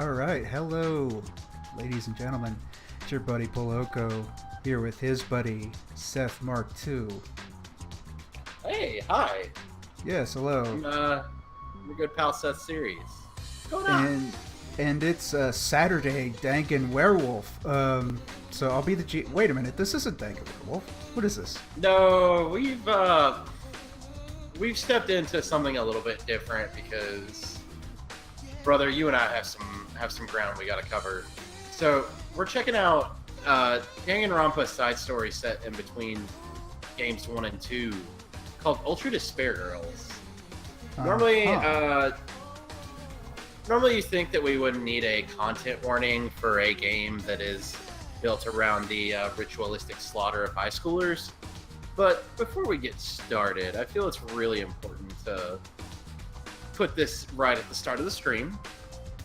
All right, hello, ladies and gentlemen. It's your buddy Poloco here with his buddy Seth Mark II. Hey, hi. Yes, hello. Your good pal Seth series. What's going on? And it's Saturday, Danganwerolf. So I'll be the G. Wait a minute, this isn't Danganwerolf. What is this? No, we've stepped into something a little bit different because, brother, you and I have some ground we got to cover. So we're checking out Danganronpa side story set in between games 1 and 2 called Ultra Despair Girls. Normally you think that we wouldn't need a content warning for a game that is built around the ritualistic slaughter of high schoolers. But before we get started, I feel it's really important to put this right at the start of the stream.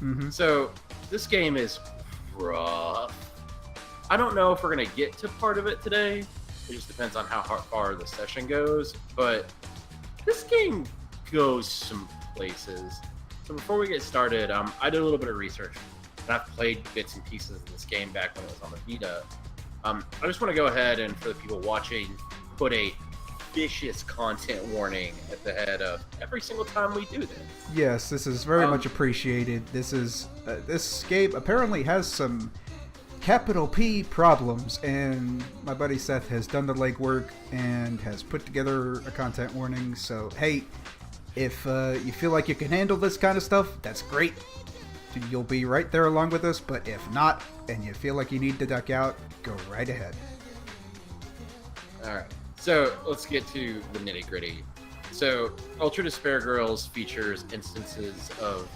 Mm-hmm. So this game is rough. I don't know if we're going to get to part of it today. It just depends on how far the session goes. But this game goes some places. So before we get started, I did a little bit of research, and I've played bits and pieces of this game back when it was on the Vita. I just want to go ahead and, for the people watching, put a vicious content warning at the head of every single time we do this. Yes, this is very much appreciated. This game apparently has some capital P problems, and my buddy Seth has done the legwork and has put together a content warning. So hey, if you feel like you can handle this kind of stuff, that's great. You'll be right there along with us. But if not, and you feel like you need to duck out, go right ahead. All right. So let's get to the nitty gritty. So Ultra Despair Girls features instances of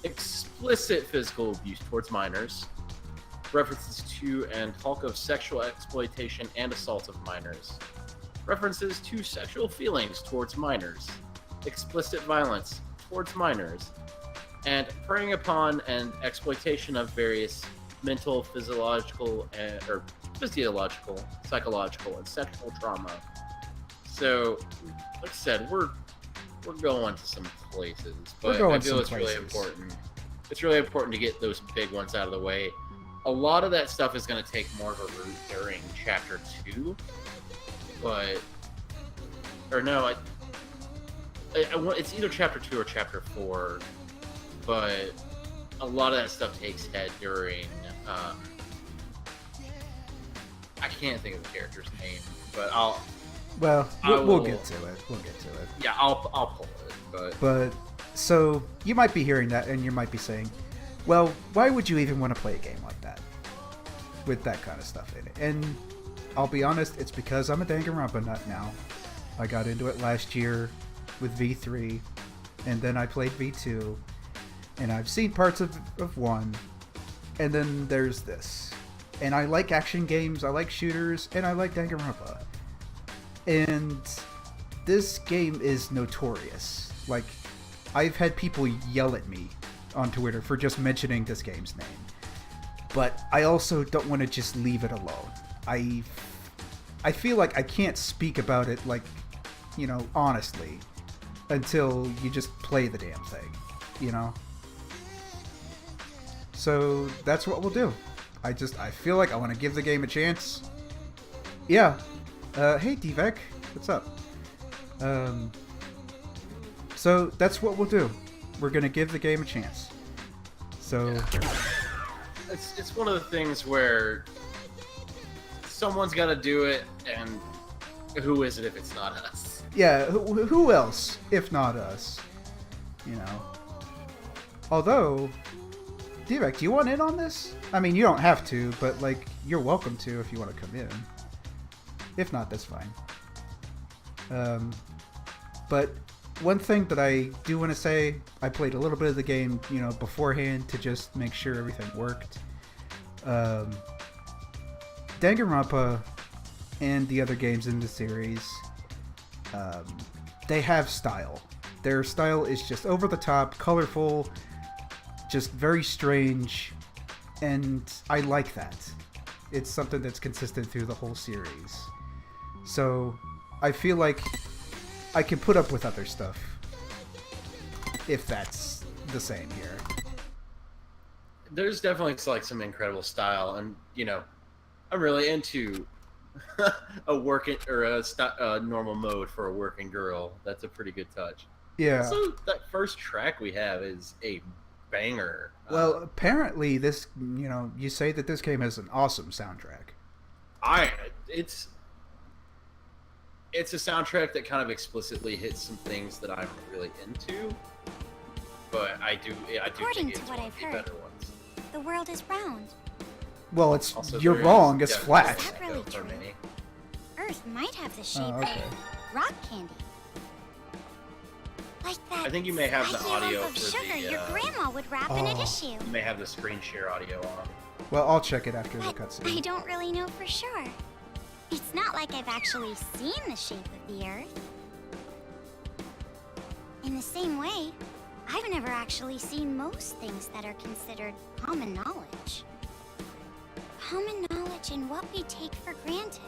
explicit physical abuse towards minors, references to and talk of sexual exploitation and assault of minors, references to sexual feelings towards minors, explicit violence towards minors, and preying upon and exploitation of various mental, physiological, psychological, and sexual trauma. So, like I said, we're going to some places, but I feel it's really important. It's really important to get those big ones out of the way. A lot of that stuff is going to take more of a route during Chapter 2, it's either Chapter 2 or Chapter 4, but a lot of that stuff takes head during, I can't think of the character's name, but we'll get to it. Yeah, I'll pull it, But, so, you might be hearing that, and you might be saying, well, why would you even want to play a game like that? With that kind of stuff in it. And I'll be honest, it's because I'm a Danganronpa nut now. I got into it last year with V3, and then I played V2, and I've seen parts of 1, and then there's this. And I like action games, I like shooters, and I like Danganronpa. And this game is notorious. Like, I've had people yell at me on Twitter for just mentioning this game's name. But I also don't want to just leave it alone. I feel like I can't speak about it, like, honestly, until you just play the damn thing, So that's what we'll do. I feel like I want to give the game a chance. Yeah. Hey, Divek. What's up? So that's what we'll do. We're going to give the game a chance. So... Yeah. It's one of the things where someone's got to do it, and who is it if it's not us? Yeah, who else if not us? Although, Divek, do you want in on this? I mean, you don't have to, but, like, you're welcome to if you want to come in. If not, that's fine. But one thing that I do want to say, I played a little bit of the game, beforehand to just make sure everything worked. Danganronpa and the other games in the series, they have style. Their style is just over the top, colorful, just very strange, and I like that. It's something that's consistent through the whole series. So I feel like I can put up with other stuff if that's the same here. there's definitely like some incredible style, and I'm really into a working or a normal mode for a working girl. That's a pretty good touch. Yeah. Also, that first track we have is a banger. Well, apparently this, you say that this game has an awesome soundtrack. It's a soundtrack that kind of explicitly hits some things that I'm really into, but I do According think to it's what one I've of the heard, better ones. the world is round. Well, it's Also, you're there wrong. is It's definitely flat. Is that really echo for true? me. Earth might have the shape okay. of rock candy. Like that I think you may have the spiky audio lump of for sugar the, your grandma would wrap in a Oh. tissue. You may have the screen share audio on. Well, I'll check it after the But cutscene. I don't really know for sure. It's not like I've actually seen the shape of the Earth. In the same way, I've never actually seen most things that are considered common knowledge. Common knowledge and what we take for granted.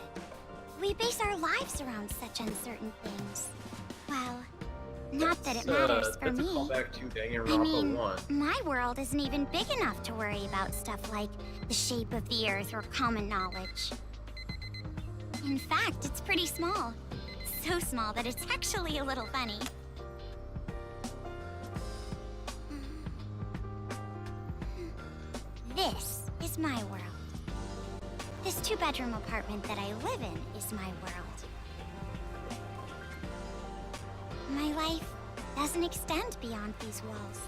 We base our lives around such uncertain things. Well, not that it matters for That's a me. callback to Danganronpa I mean, 1. my world isn't even big enough to worry about stuff like the shape of the Earth or common knowledge. In fact, it's pretty small. So small that it's actually a little funny. This is my world. This two-bedroom apartment that I live in is my world. My life doesn't extend beyond these walls.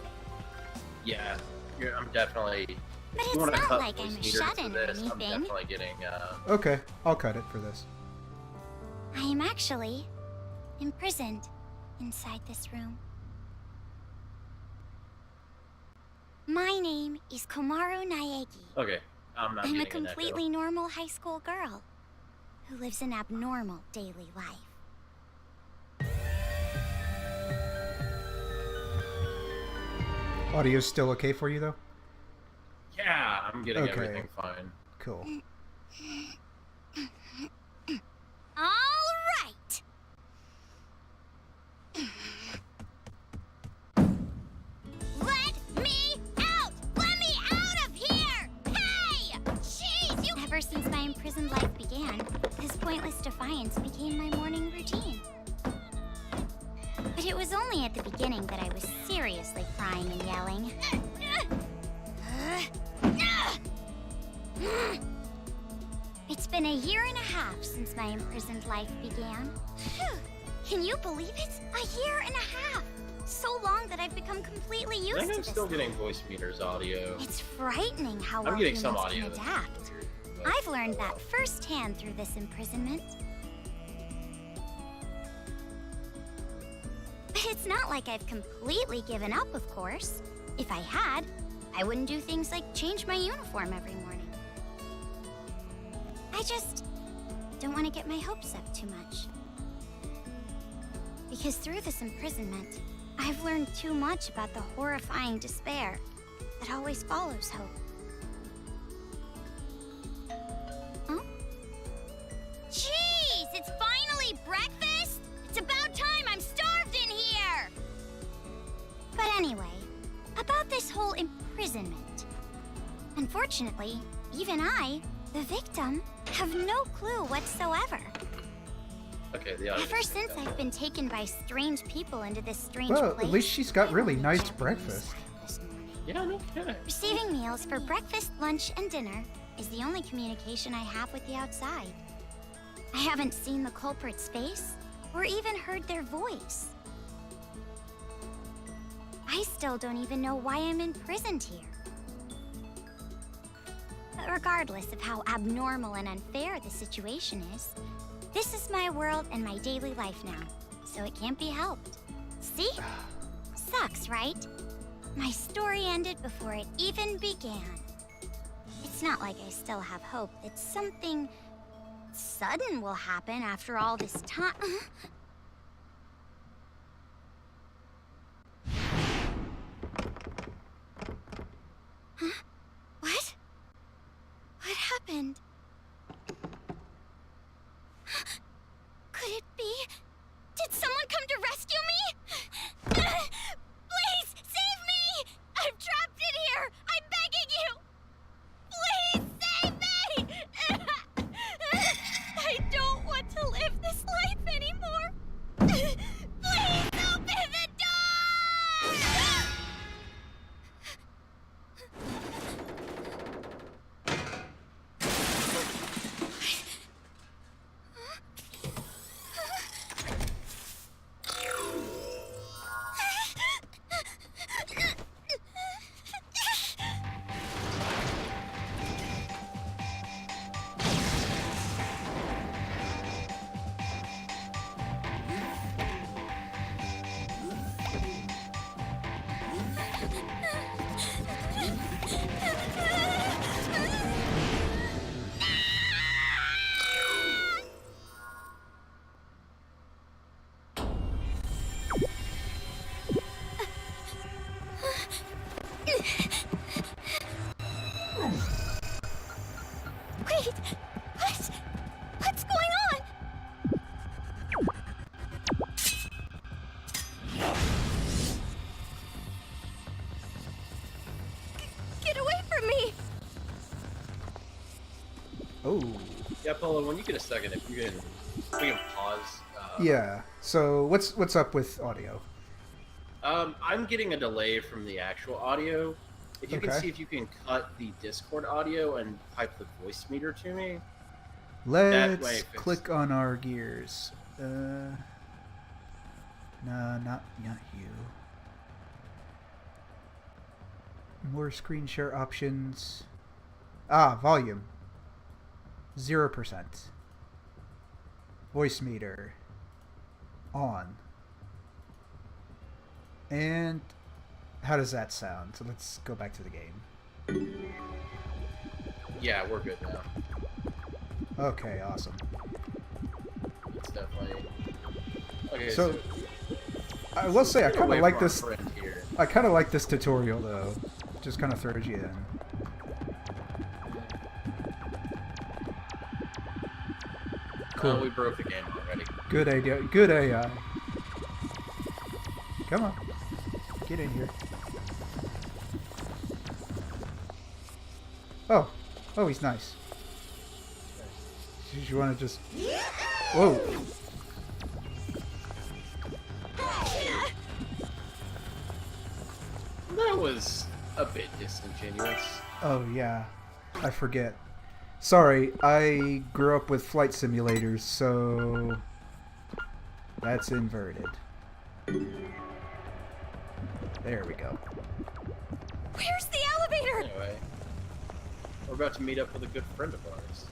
Yeah, I'm definitely. But you it's wanna not cut like voice I'm meters shut for in or this, I'm anything. definitely getting. Okay, I'll cut it for this. I am actually imprisoned inside this room. My name is Komaru Naegi. Okay, I'm not I'm a getting an echo. completely normal high school girl who lives an abnormal daily life. Audio's still okay for you, though? Yeah, I'm getting Okay. everything fine. Cool. All right. Let me out! Let me out of here! Hey! Jeez, you... Ever since my imprisoned life began, this pointless defiance became my morning routine. But it was only at the beginning that I was seriously crying and yelling. It's been a year and a half since my imprisoned life began. Phew. Can you believe it? A year and a half! So long that I've become completely I used think to I'm this. still getting voice meters audio. It's frightening how well I'm getting humans some can audio. adapt. but- I've learned that firsthand through this imprisonment. But it's not like I've completely given up, of course. If I had, I wouldn't do things like change my uniform every morning. I just don't want to get my hopes up too much. Because through this imprisonment, I've learned too much about the horrifying despair that always follows hope. Huh? Jeez, it's finally breakfast? It's about time, I'm starved in here! But anyway, about this whole imprisonment. Unfortunately, even I, the victim, have no clue whatsoever. Okay, the audio. Ever since I've been taken by strange people into this strange Well, place, at least she's got I really only nice checked breakfast. this morning. Yeah, no kidding. Receiving meals for breakfast, lunch, and dinner is the only communication I have with the outside. I haven't seen the culprit's face or even heard their voice. I still don't even know why I'm imprisoned here. But regardless of how abnormal and unfair the situation is, this is my world and my daily life now, so it can't be helped. See? Sucks, right? My story ended before it even began. It's not like I still have hope that something sudden will happen after all this time. Huh? What? What happened? Could it be? Did someone come to rescue me? Please, save me! I'm trapped in here! I'm begging you! Wait! What? What's going on? Get away from me! Oh. Yeah, Polo, when you get a second, if you can, we can pause. Yeah. So what's up with audio? I'm getting a delay from the actual audio. If you can Okay. see if you can cut the Discord audio and pipe the voice meter to me. Let's click on our gears. No, not you. More screen share options. Ah, volume. 0%. Voice meter. On. And how does that sound? So let's go back to the game. Yeah, we're good now. Okay, awesome. It's definitely. Okay, So I will say I kind of like this. Here. I kind of like this tutorial though. Just kind of throws you in. Cool. We broke the game already. Good idea. Good AI. Come on. Get in here. Oh. Oh, he's nice. Did you want to just... Whoa. That was a bit disingenuous. Oh, yeah. I forget. Sorry, I grew up with flight simulators, so... That's inverted. There we go. Where's the elevator? Anyway, we're about to meet up with a good friend of ours.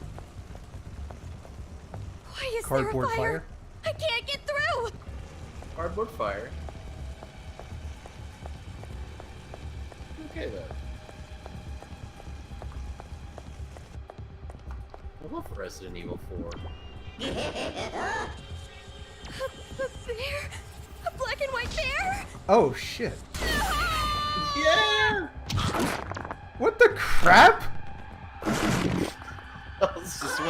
Why is Cardboard there a fire? fire? I can't get through! Cardboard fire. Okay then. I love Resident Evil 4. A bear? A black and white bear? Oh, shit. Yeah! What the crap? This just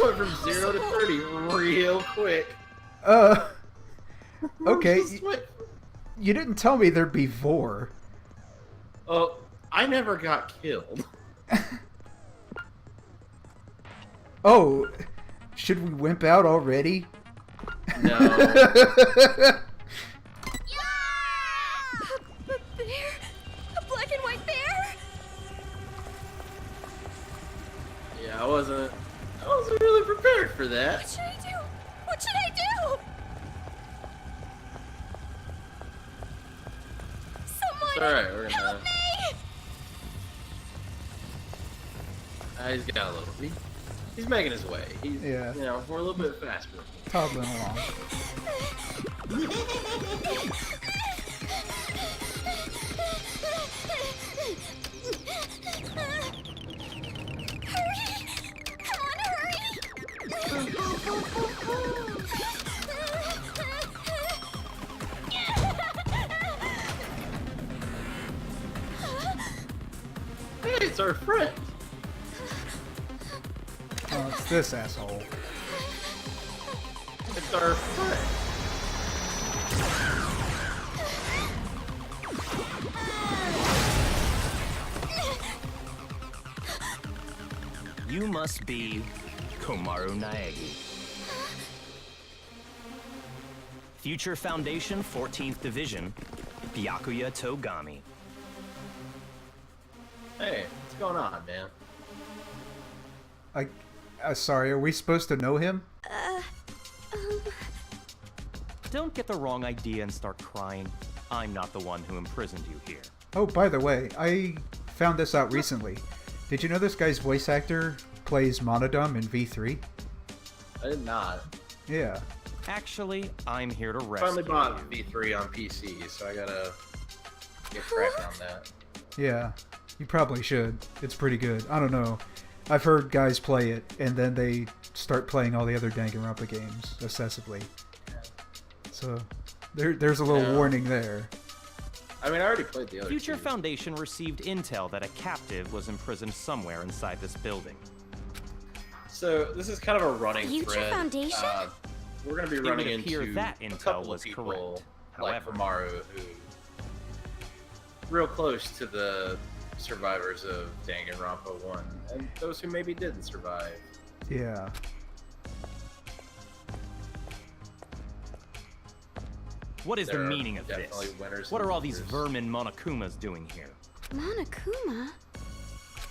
went from 0 to 30 real quick. Okay. Just went- You didn't tell me there'd be vor. Oh, I never got killed. Oh, should we wimp out already? No. A bear? A black and white bear? Yeah, I wasn't really prepared for What that. should I do? What should I do? Someone It's alright, we're help gonna. me! He's got a little. He's making his way. He's, Yeah. You know, we're a little bit faster. Toddling along. Hurry! Come on, Hey, it's our friend. Oh, it's this asshole. It's our friend. You must be Komaru Naegi. Future Foundation 14th Division, Byakuya Togami. Hey, what's going on, man? Sorry, are we supposed to know him? Don't get the wrong idea and start crying. I'm not the one who imprisoned you here. Oh, by the way, I found this out recently. Did you know this guy's voice actor plays Monodum in V3? I did not. Yeah. Actually, I'm here to rescue Finally bought you. V3 on PC, so I gotta get cracking on that. Yeah. You probably should. It's pretty good. I don't know. I've heard guys play it, and then they start playing all the other Danganronpa games obsessively. So, there's a little Yeah. warning there. I mean, I already played the other Future two. Foundation received intel that a captive was imprisoned somewhere inside this building. So this is kind of a running Future thread. Foundation? We're going to be It would running appear into that a intel couple was of people correct. like However, Amaru, who real close to the survivors of Danganronpa 1, and those who maybe didn't survive. Yeah. what is the There are meaning of definitely this? winners What and are all these losers. vermin Monokumas doing here? Monokuma?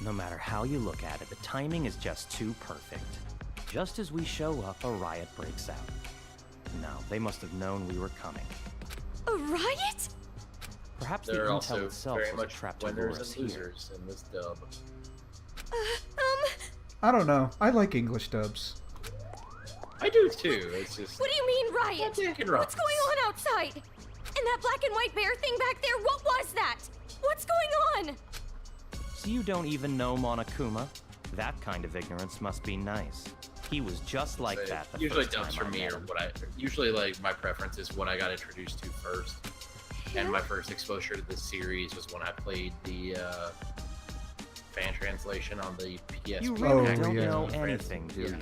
No matter how you look at it, the timing is just too perfect. Just as we show up, a riot breaks out. No, they must have known we were coming. A riot? Perhaps There the are intel also itself very was a much trap to lure winners us and here. losers in this dub. I don't know. I like English dubs. I do too. It's just What do you mean, riot? Danganronpa. What's going on outside? And that black and white bear thing back there, what was that? What's going on? So you don't even know Monokuma? That kind of ignorance must be nice. He was just like So that the usually first dubs time for I me met are him. what I usually like. My preference is what I got introduced to first, and my first exposure to this series was when I played the fan translation on the PS. You Oh, really don't yeah. know anything, do you?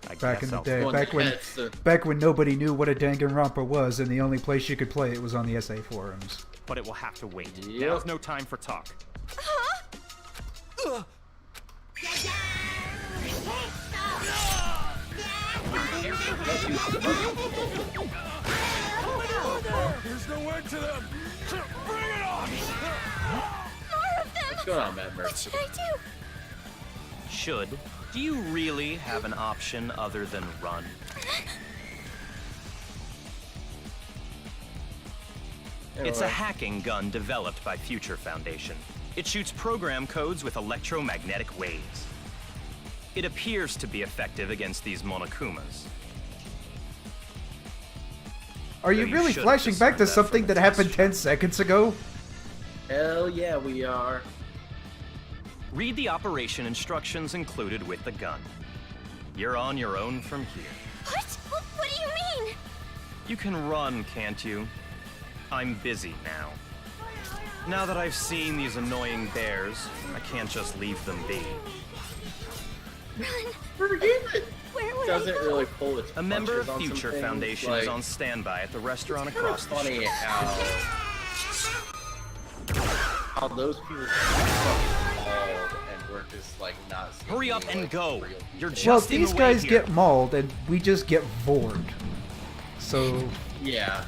I Back in guess the I'll day, Well, back when that's the- back when nobody knew what a Danganronpa was, and the only place you could play it was on the SA forums. But it will have to wait. Yep. Now's no time for talk. There's no end to them! Bring it on! What's going on, Mad Merc? What should I do? Should? Do you really have an option other than run? It's a Anyway, hacking gun developed by Future Foundation. It shoots program codes with electromagnetic waves. It appears to be effective against these Monokumas. Are Though you you really should have flashing back to discerned that something from that the happened test 10 seconds ago? Hell yeah, we are. Read the operation instructions included with the gun. You're on your own from here. What do you mean? You can run, can't you? I'm busy now. Now that I've seen these annoying bears, I can't just leave them be. Forget it. Where would Doesn't I go? really pull its A member of punches on some Future things, Foundation like, is on standby at the restaurant It's kind of across the funny street. how those people are fucking mauled and we're just like not seeing Hurry up any, and like, go. real You're people. Well, just in these the way guys here. get mauled, and we just get vored. So, Yeah.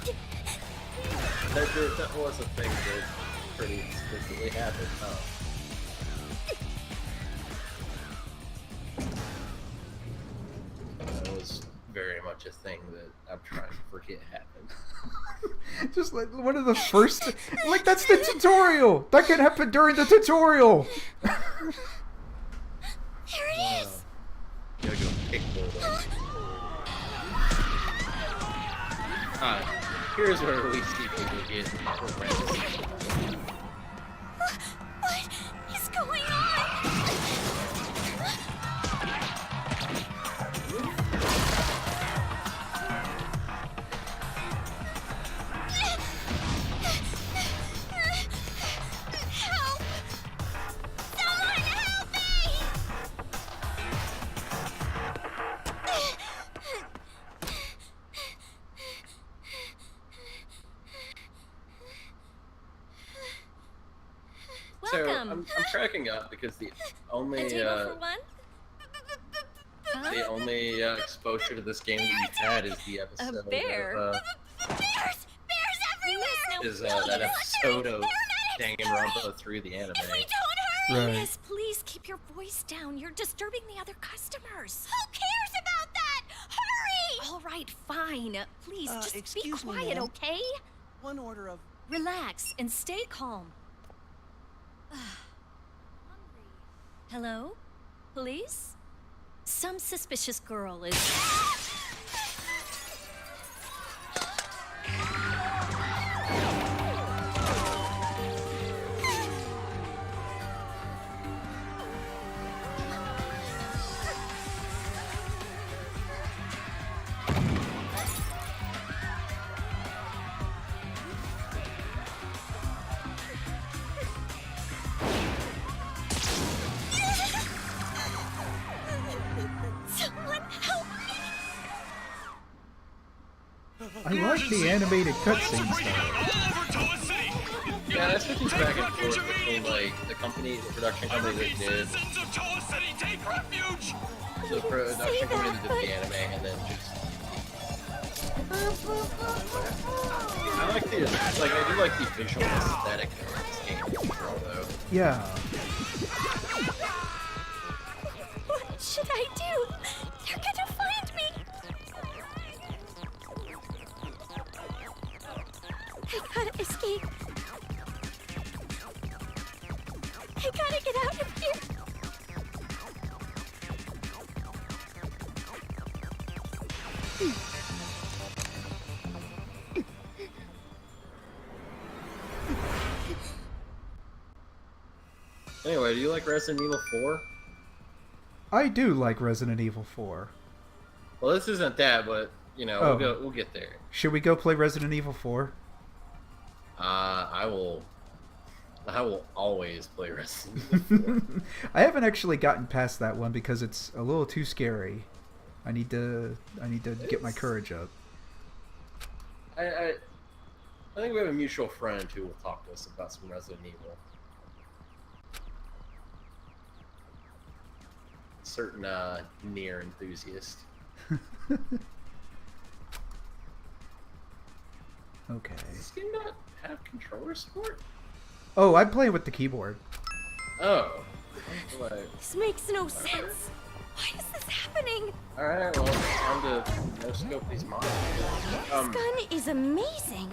That was a thing that pretty explicitly happened, huh? That was very much a thing that I'm trying to forget happened. just like one of the first... Like, that's the tutorial! That can happen during the tutorial! Here it is. Gotta go pick one. Here's where we see people get horrendous. What is going on? Help! Someone help me! So Welcome. I'm cracking up because the only A table for one? the only exposure to this game that you've had is the episode bear? of Bears! Bears everywhere! is that episode of Danganronpa 3 the anime. If we don't hurry! Right. Yes, please keep your voice down. You're disturbing the other customers. Who cares about that? Hurry! All right, fine. Please, just be excuse me, quiet, ma'am. okay? One order of... Relax and stay calm. Hello? Police? Some suspicious girl is... I like the animated cutscenes though. Yeah, that switches back and forth between like the production company that did the production company that did the anime, and then just I like the like I do like the visual aesthetic of this game though. Yeah. What should I do? They're gonna find me! I gotta escape. I gotta get out of here. Anyway, do you like Resident Evil 4? I do like Resident Evil 4. Well, this isn't that, but you know, Oh. we'll get there. Should we go play Resident Evil 4? I will always play Resident Evil 4. I haven't actually gotten past that one because it's a little too scary. I need to get my courage up. I think we have a mutual friend who will talk to us about some Resident Evil. Certain near enthusiast. Okay. Does this game not have controller support? Oh, I'm playing with the keyboard. Oh. This makes no sense. Why is this happening? Alright, well, it's time to no-scope these monsters. This gun is amazing.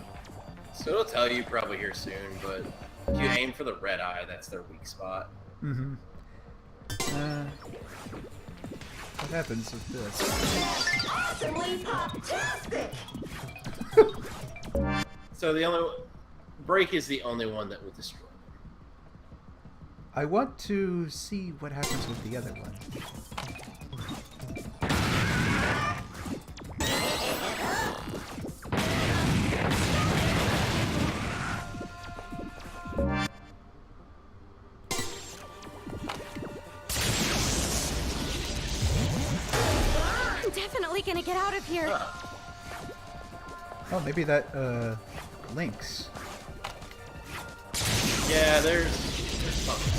So it'll tell you probably here soon, but if you aim for the red eye, that's their weak spot. Mm-hmm. What happens with this? So the only break is the only one that will destroy them. I want to see what happens with the other one. I'm definitely gonna get out of here. Oh, maybe that links. Yeah, there's something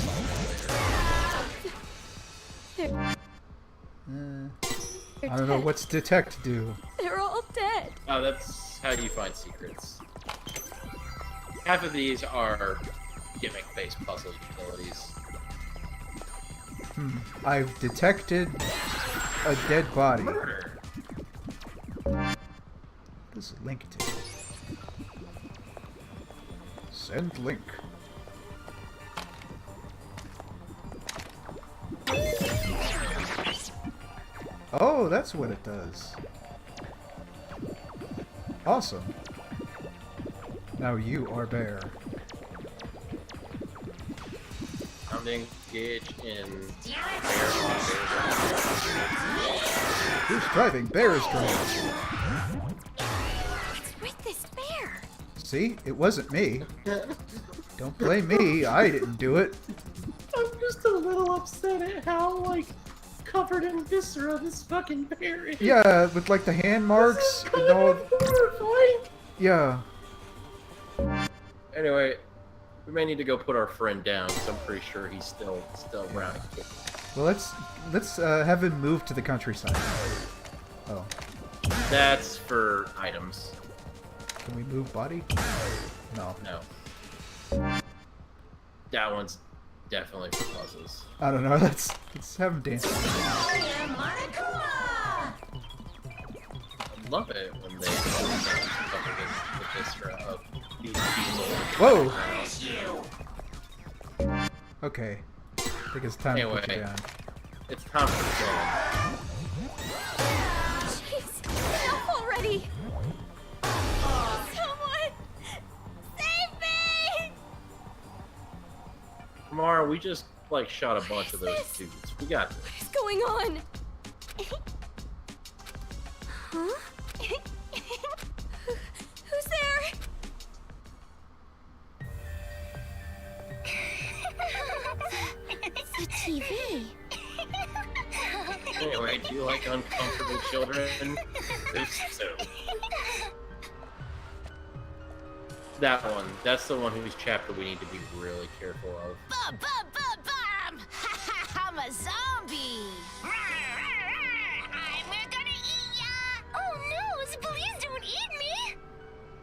They're, I don't know what's detect do. they're all dead. Oh, that's how you find secrets. Half of these are gimmick-based puzzle utilities. I've detected a dead body. Murder. What does it link to? Send link. Oh, that's what it does. Awesome. Now you are Bear. I'm to engage in Who's driving? Bear is driving. What's with this bear? See? It wasn't me. Don't blame me. I didn't do it. I'm just a little upset at how, like, covered in viscera this fucking bear is. Yeah, with like the hand marks and all. Horrifying. Yeah. Anyway, we may need to go put our friend down, because I'm pretty sure he's still around. Well, let's have him move to the countryside. Oh, That's for items. can we move body? No. No. That one's definitely for puzzles. I don't know. Let's have him dance. I love it when they covered in the viscera of these people. Whoa. Okay. I think it's time to put you Anyway. down. It's time for the game. Jeez, enough already. Someone save me! Kamara, we just like shot a bunch of those dudes. We got this. What is going on? Huh? Who's there? It's the TV. Anyway, do you like uncomfortable children? If so, That one. That's the one whose chapter we need to be really careful of. Bum, bum, bum, bum! I'm a zombie! I'm gonna eat ya! Oh no, please don't eat me!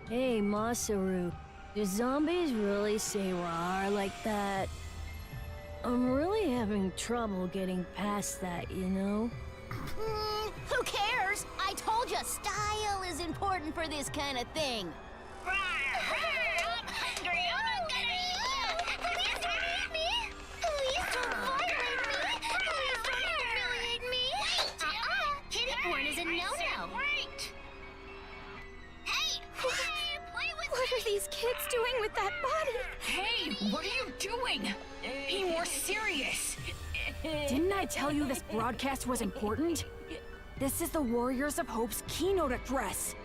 Hey, Masaru. Do zombies really say rawr like that? I'm really having trouble getting past that, you know? Who cares? I told you, style is important for this kind of thing. I'm hungry. I'm gonna eat you. Please don't eat me. Please don't violate me. Please don't humiliate me. Kitty porn is a no-no. Wait. Hey, play with What are these kids doing with that body? Hey, what are you doing? Be more serious. Didn't I tell you this broadcast was important? This is the Warriors of Hope's keynote address.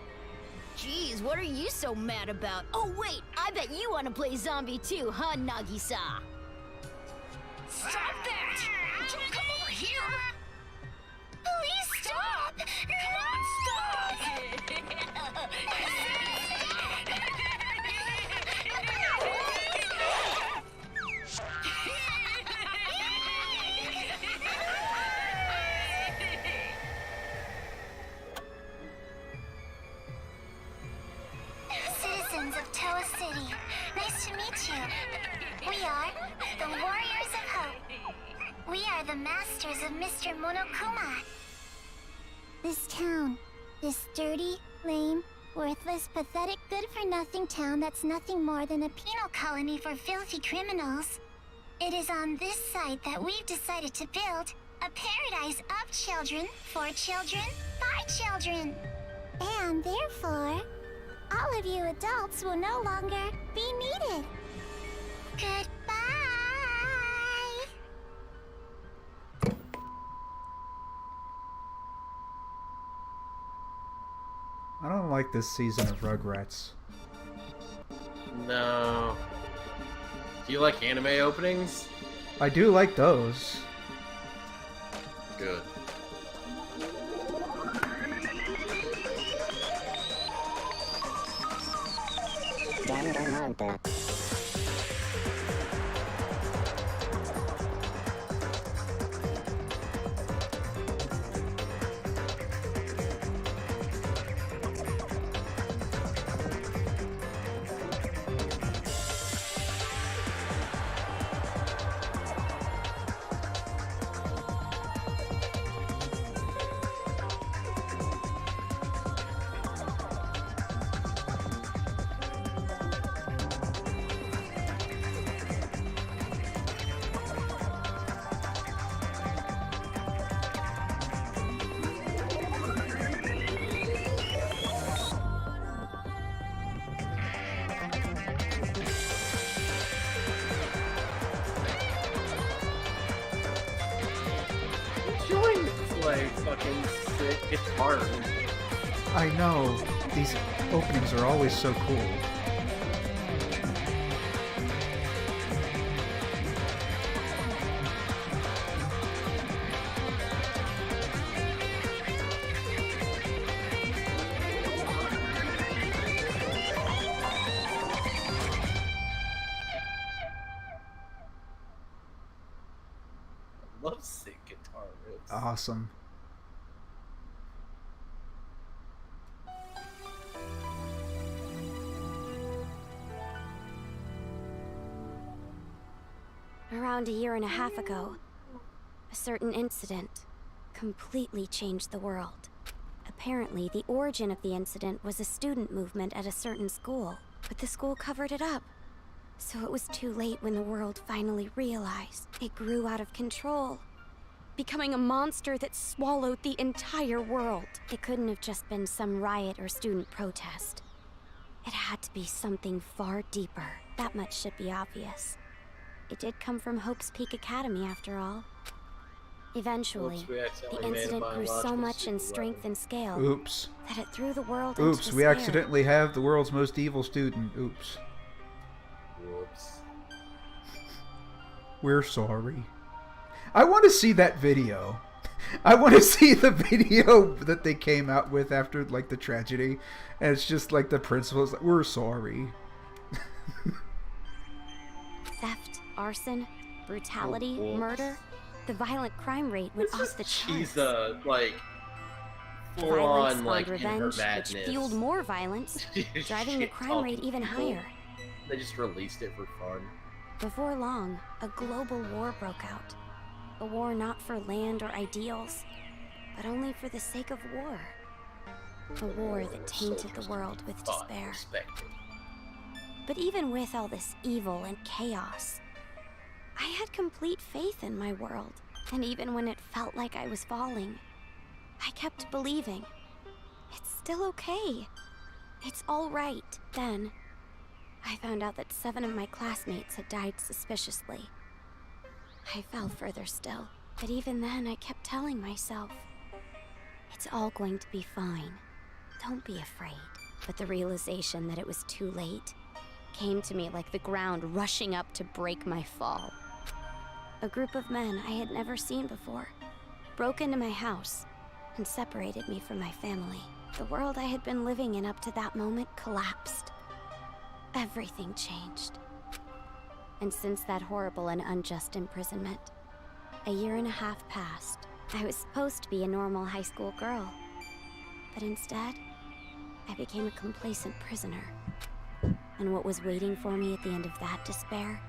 Jeez, what are you so mad about? Oh wait, I bet you want to play zombie too, huh, Nagisa? Stop that! Don't come over here! Please stop. Citizens of Toa City, nice to meet you. We are the Warriors of Hope. We are the masters of Mr. Monokuma. This town, this dirty, lame, worthless, pathetic, good-for-nothing town that's nothing more than a penal colony for filthy criminals. It is on this site that we've decided to build a paradise of children, for children, by children. And therefore, all of you adults will no longer be needed. Goodbye! I don't like this season of Rugrats. No. Do you like anime openings? I do like those. Good. Danganronpa. Enjoying this, like, fucking sick guitar. I know. These openings are always so cool. Love sick guitar riffs. Awesome. Around a year and a half ago, a certain incident completely changed the world. Apparently, the origin of the incident was a student movement at a certain school, but the school covered it up. So it was too late when the world finally realized it grew out of control, becoming a monster that swallowed the entire world. It couldn't have just been some riot or student protest. It had to be something far deeper. That much should be obvious. It did come from Hope's Peak Academy, after all. Eventually, Oops, we accidentally the made a incident grew so biological much in super strength weapon. and scale Oops. that it threw the world into Oops, we despair. accidentally have the world's most evil student. Oops. Whoops. We're sorry. I want to see that video. I want to see the video that they came out with after, like, the tragedy. And it's just like the principal's like, we're sorry. Theft, arson, brutality, Oh, boy. murder. The violent crime rate went off the charts. She's like full Violence on like spawned in her revenge, madness. which fueled more violence, driving the crime Shit-talking rate even people. higher. They just released it for fun. Before long, a global war broke out. A war not for land or ideals, but only for the sake of war. A war that tainted the world with despair. Respected. But even with all this evil and chaos, I had complete faith in my world. And even when it felt like I was falling, I kept believing. It's still okay. It's all right. Then, I found out that 7 of my classmates had died suspiciously. I fell further still. But even then, I kept telling myself, it's all going to be fine. Don't be afraid. But the realization that it was too late came to me like the ground rushing up to break my fall. A group of men I had never seen before broke into my house and separated me from my family. The world I had been living in up to that moment collapsed. Everything changed. And since that horrible and unjust imprisonment, a 1.5 years passed. I was supposed to be a normal high school girl, but instead, I became a complacent prisoner. And what was waiting for me at the end of that despair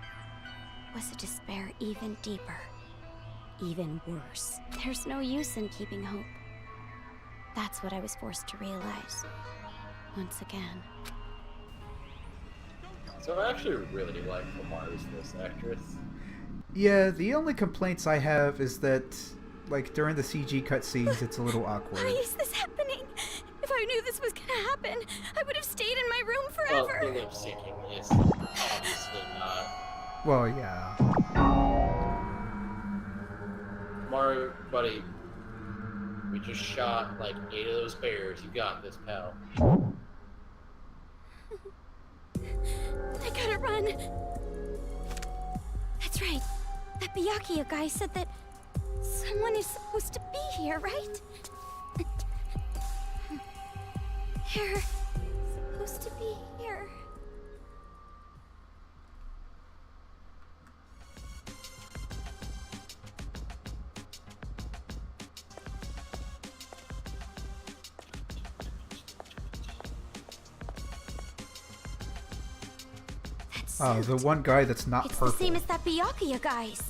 was a despair even deeper, even worse. There's no use in keeping hope. That's what I was forced to realize, once again. So I actually really like Lamar's voice actress. Yeah, the only complaints I have is that, like, during the CG cutscenes, it's a little awkward. Why is this happening? If I knew this was gonna happen, I would have stayed in my room Well, forever. the lip syncing is obviously not. Well, yeah. Mario, buddy, we just shot like 8 of those bears. You got this, pal. I gotta run. That's right. That Byakuya guy said that someone is supposed to be here, right? They're supposed to be here. The one guy that's not It's purple. the same as that Byakuya guy's.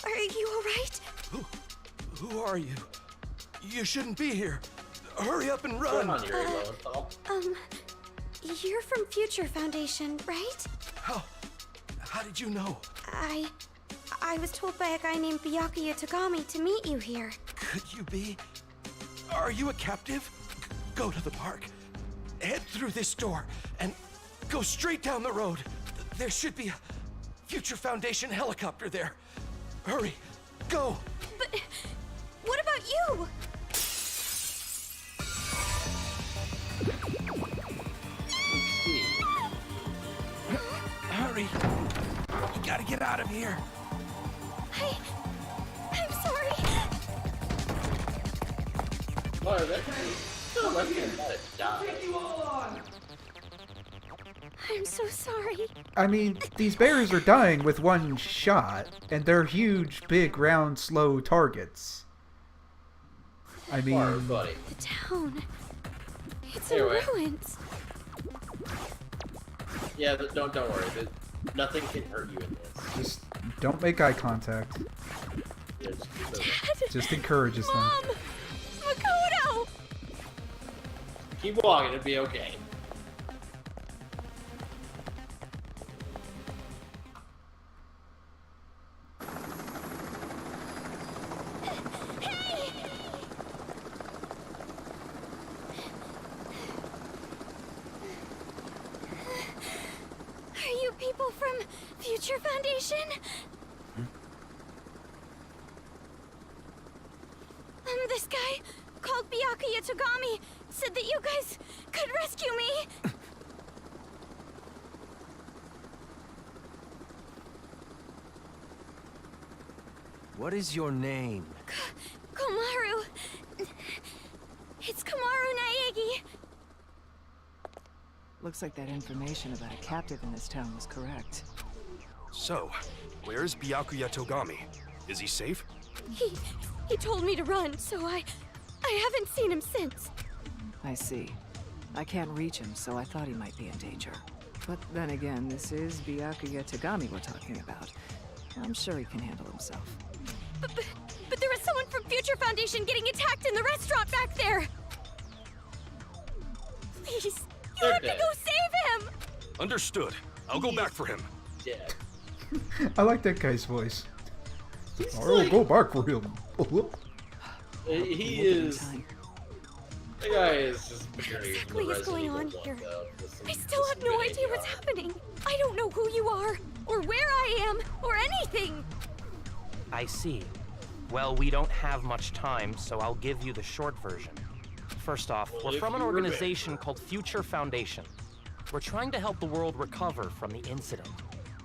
Are you alright? Who are you? You shouldn't be here. Hurry up and What's run. going on here, Lowenthal? You're from Future Foundation, right? How did you know? I was told by a guy named Byakuya Tagami to meet you here. Could you be? Are you a captive? Go to the park. Head through this door and go straight down the road. There should be a Future Foundation helicopter there. Hurry, go. But what about you? Hurry. You gotta get out of here. I'm sorry. Mario, that guy left me about to die. I'm so sorry. I mean, these bears are dying with one shot, and they're huge, big, round, slow targets. I mean... Mario, buddy. The town. It's Anyway. in ruins. Yeah, don't worry. Nothing can hurt you in this. Just don't make eye contact. Yeah, just Just encourages them. Mom! Makoto! keep walking. It'll be okay. Are you people from Future Foundation? This guy called Byakuya Tagami said that you guys could rescue me. What is your name? Komaru. It's Komaru Naegi. Looks like that information about a captive in this town was correct. So, where's Byakuya Togami? Is he safe? He told me to run, so I haven't seen him since. I see. I can't reach him, so I thought he might be in danger. But then again, this is Byakuya Togami we're talking about. I'm sure he can handle himself. But there was someone from Future Foundation getting attacked in the restaurant back there! Please, you have to go save him! Understood. I'll go back for him. Yeah. I like that guy's voice. I'll like- go back for him. He is. The guy is just What very exactly is Resident going Evil on one, here? though, with some- I still have no some idea what's AI. happening. I don't know who you are, or where I am, or anything. I see. Well, we don't have much time, so I'll give you the short version. First off, Well, we're if from an you remember. organization called Future Foundation. We're trying to help the world recover from the incident.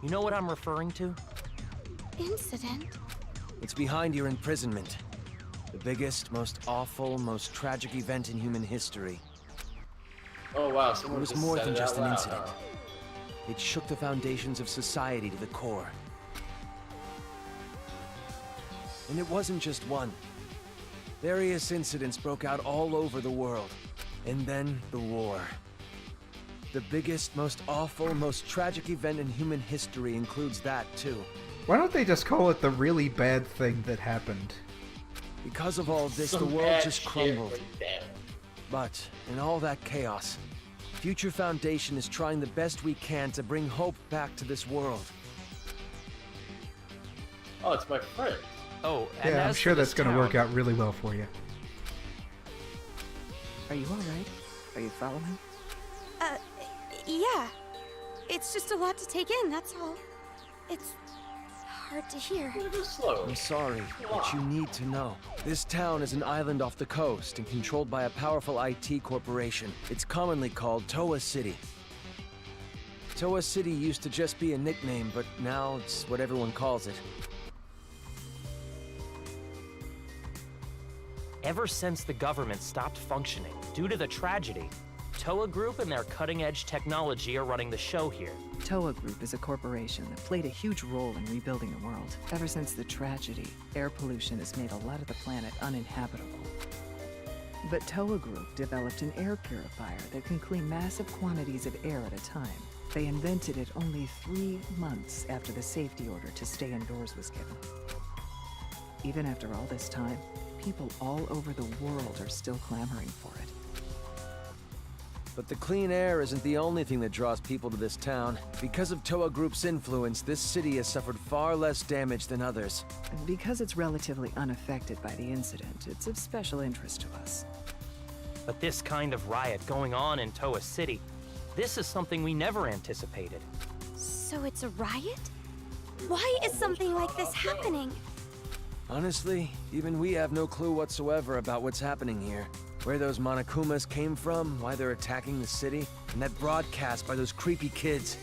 You know what I'm referring to? Incident? It's behind your imprisonment. The biggest, most awful, most tragic event in human history. Oh wow, It someone was just more said than it just out an loud, incident. huh? It shook the foundations of society to the core. And it wasn't just one. Various incidents broke out all over the world. And then the war. The biggest, most awful, most tragic event in human history includes that, too. Why don't they just call it the really bad thing that happened? Because of all this, Some the world bad just shit crumbled. went down. But, in all that chaos, Future Foundation is trying the best we can to bring hope back to this world. Oh, it's my friend. Oh, and Yeah, I'm as sure for this that's going to work town- out really well for you. Are you alright? Are you following? Yeah. It's just a lot to take in, that's all. It's hard to hear. A little slow. I'm sorry, but you need to know. This town is an island off the coast and controlled by a powerful IT corporation. It's commonly called Toa City. Toa City used to just be a nickname, but now it's what everyone calls it. Ever since the government stopped functioning due to the tragedy, Toa Group and their cutting-edge technology are running the show here. Toa Group is a corporation that played a huge role in rebuilding the world. Ever since the tragedy, air pollution has made a lot of the planet uninhabitable. But Toa Group developed an air purifier that can clean massive quantities of air at a time. They invented it only 3 months after the safety order to stay indoors was given. Even after all this time, people all over the world are still clamoring for it. But the clean air isn't the only thing that draws people to this town. Because of Toa Group's influence, this city has suffered far less damage than others. Because it's relatively unaffected by the incident, it's of special interest to us. But this kind of riot going on in Toa City, this is something we never anticipated. So it's a riot? Why is something like this happening? Honestly, even we have no clue whatsoever about what's happening here. Where those Monokumas came from, why they're attacking the city, and that broadcast by those creepy kids.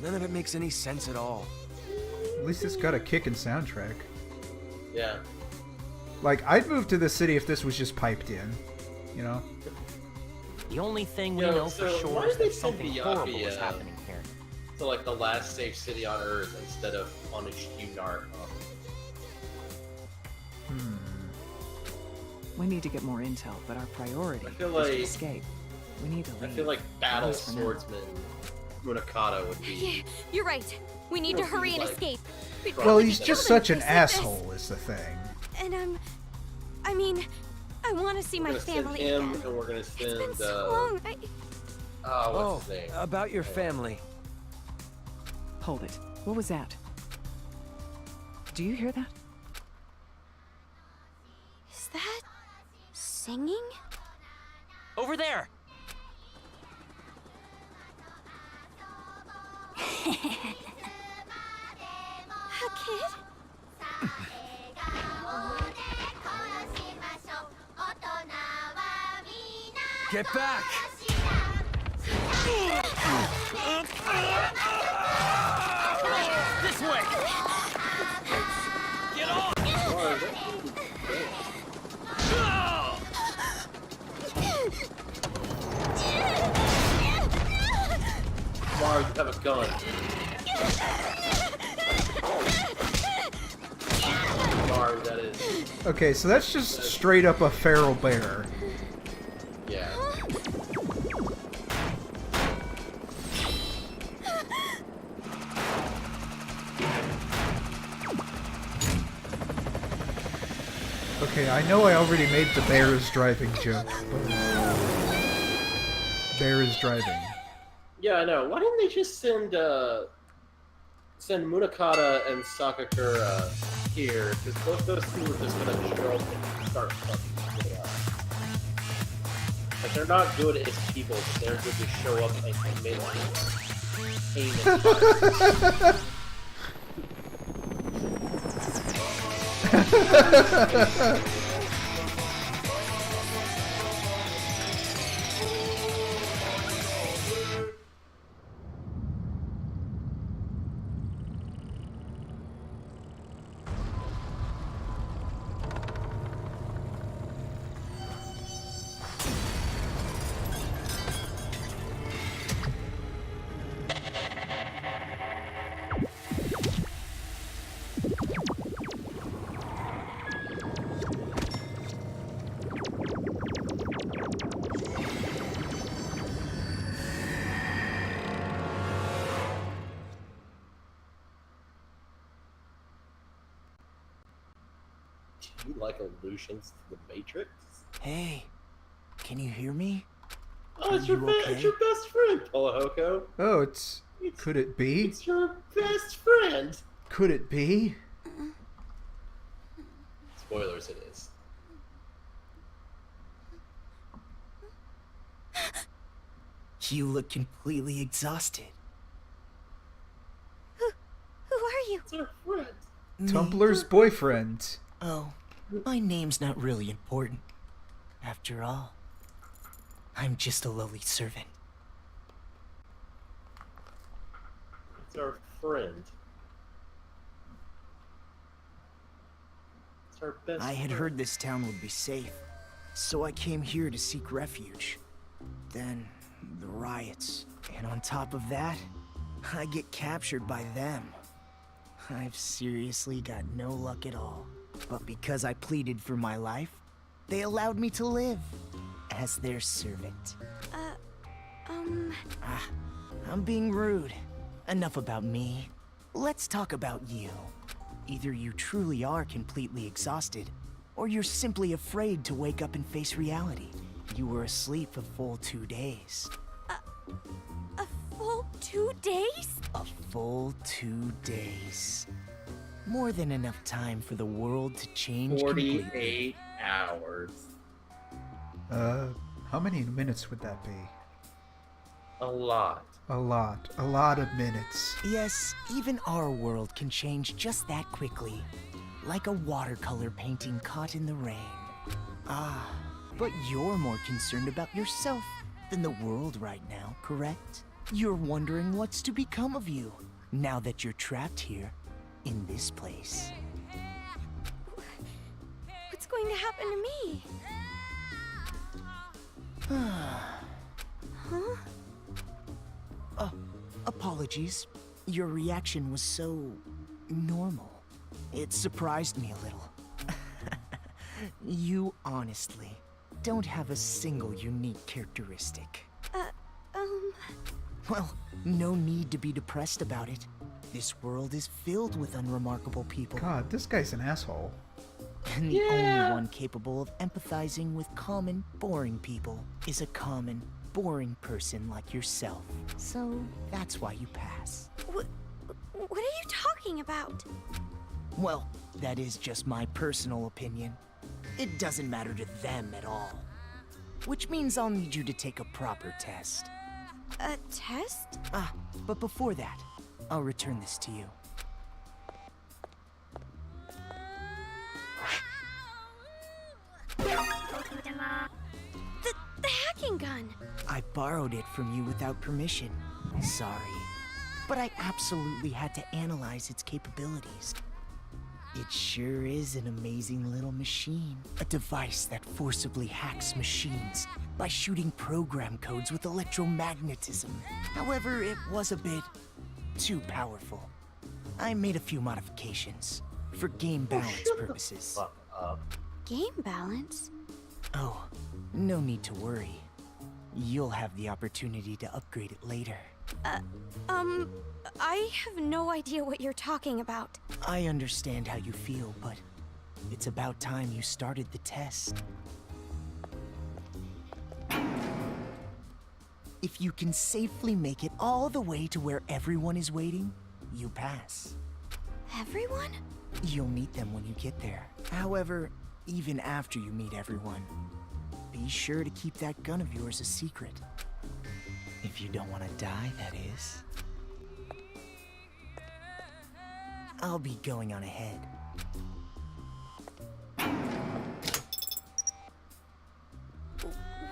None of it makes any sense at all. At least it's got a kickin' soundtrack. Yeah. Like, I'd move to the city if this was just piped in, you know? The only thing we Yo, know so for why sure is did they that send something horrible is Byakuya happening here. So like the last safe city on Earth instead of on Ishtar. We need to get more intel, but our priority I feel is to like- escape. We need to leave. I feel like Battle At least for now. Swordsman Munakata would be. Yeah, you're right. We need to Well, hurry and like- escape. We'd Well, probably he's be just killed in such an a place like this. asshole, is the thing. And I mean, I want to see We're my gonna send family him, again. and we're gonna It's send. been so long. What's his name? About your family. Hold it. What was that? Do you hear that? Is that singing? Over there! A kid? Get back! This way! Get on! Mars, you have a gun. Mars, that is. Okay, so that's just straight up a feral bear. Yeah. Okay, I know I already made the bear is driving joke, but... Bear is driving. Yeah, I know. Why didn't they just send Munakata and Sakakura here? Because both those two are just gonna show up and start fucking shit up. Like, they're not good as people, but they're good to show up and commit heinous Do you like allusions to the Matrix? Hey, can you hear me? Oh, it's your, it's your best friend, Polahoko. Oh, could it be? It's your best friend. Could it be? Spoilers, it is. You look completely exhausted. Who are you? It's our friend. Tumblr's boyfriend. Oh, my name's not really important. After all, I'm just a lowly servant. It's our friend. It's our best I had friend. heard this town would be safe, so I came here to seek refuge. Then, the riots. And on top of that, I get captured by them. I've seriously got no luck at all. But because I pleaded for my life, they allowed me to live as their servant. I'm being rude. Enough about me. Let's talk about you. Either you truly are completely exhausted, or you're simply afraid to wake up and face reality. You were asleep a full 2 days. A full 2 days? A full 2 days. More than enough time for the world to change 48 completely. hours. How many minutes would that be? A lot. A lot. A lot of minutes. Yes, even our world can change just that quickly. Like a watercolor painting caught in the rain. Ah, but you're more concerned about yourself than the world right now, correct? You're wondering what's to become of you, now that you're trapped here, in this place. What's going to happen to me? Huh? Apologies. Your reaction was so normal. It surprised me a little. You honestly don't have a single unique characteristic. Well, no need to be depressed about it. This world is filled with unremarkable people. God, this guy's an asshole. And the only one capable of empathizing with common, boring people is a common, boring person like yourself. So that's why you pass. What are you talking about? Well, that is just my personal opinion. It doesn't matter to them at all. Which means I'll need you to take a proper test. A test? But before that, I'll return this to you. The hacking gun! I borrowed it from you without permission. Sorry. But I absolutely had to analyze its capabilities. It sure is an amazing little machine. A device that forcibly hacks machines by shooting program codes with electromagnetism. However, it was a bit too powerful. I made a few modifications for game balance purposes. Fuck up. Game balance? Oh, no need to worry. You'll have the opportunity to upgrade it later. I have no idea what you're talking about. I understand how you feel, but it's about time you started the test. If you can safely make it all the way to where everyone is waiting, you pass. Everyone? You'll meet them when you get there. However, even after you meet everyone, be sure to keep that gun of yours a secret. If you don't want to die, that is. I'll be going on ahead.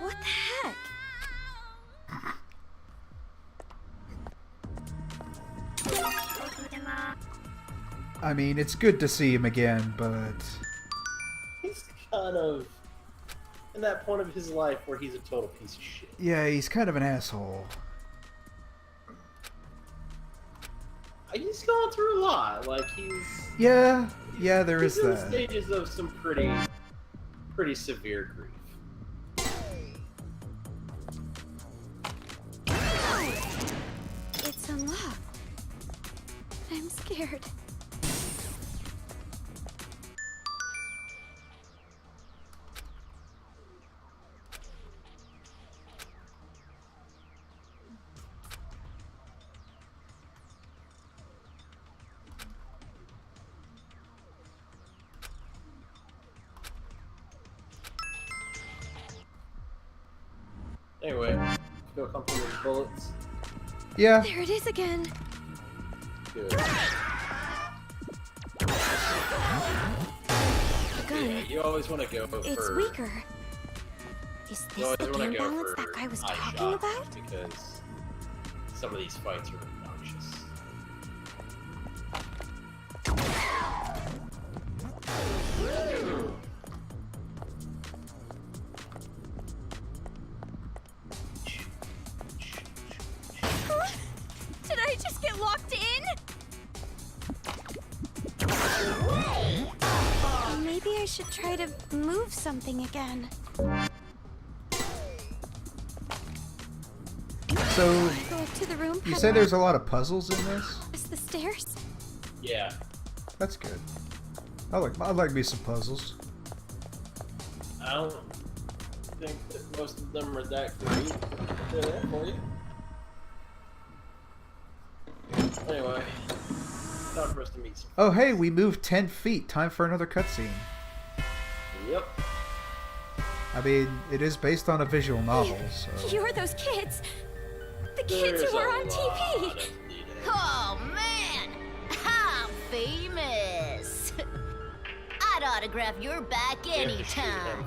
What the heck? I mean, it's good to see him again, but... He's kind of in that point of his life where he's a total piece of shit. Yeah, he's kind of an asshole. He's going through a lot. Like, Yeah, there is he's in the that. stages of some pretty severe grief. It's unlocked. I'm scared. Anyway, feel comfortable with bullets? Yeah. There it is again. Good. The gun. Yeah, you always want to go for... It's weaker. Is You this always the want game to go balance for that guy was high talking shots about? because some of these fights are obnoxious. Did I just get locked in? Maybe I should try to move something again. So, Go up to the room. you say there's a lot of puzzles in this? Is the stairs? Yeah. That's good. I like me some puzzles. I don't think that most of them are that great. They're there for you. Anyway, time for us to meet some. Oh, hey, we moved 10 feet. Time for another cutscene. Yep. I mean, it is based on a visual novel, so... You're those kids. The kids There's who were a on lot TV. of Oh man, I'm famous. I'd autograph your back anytime.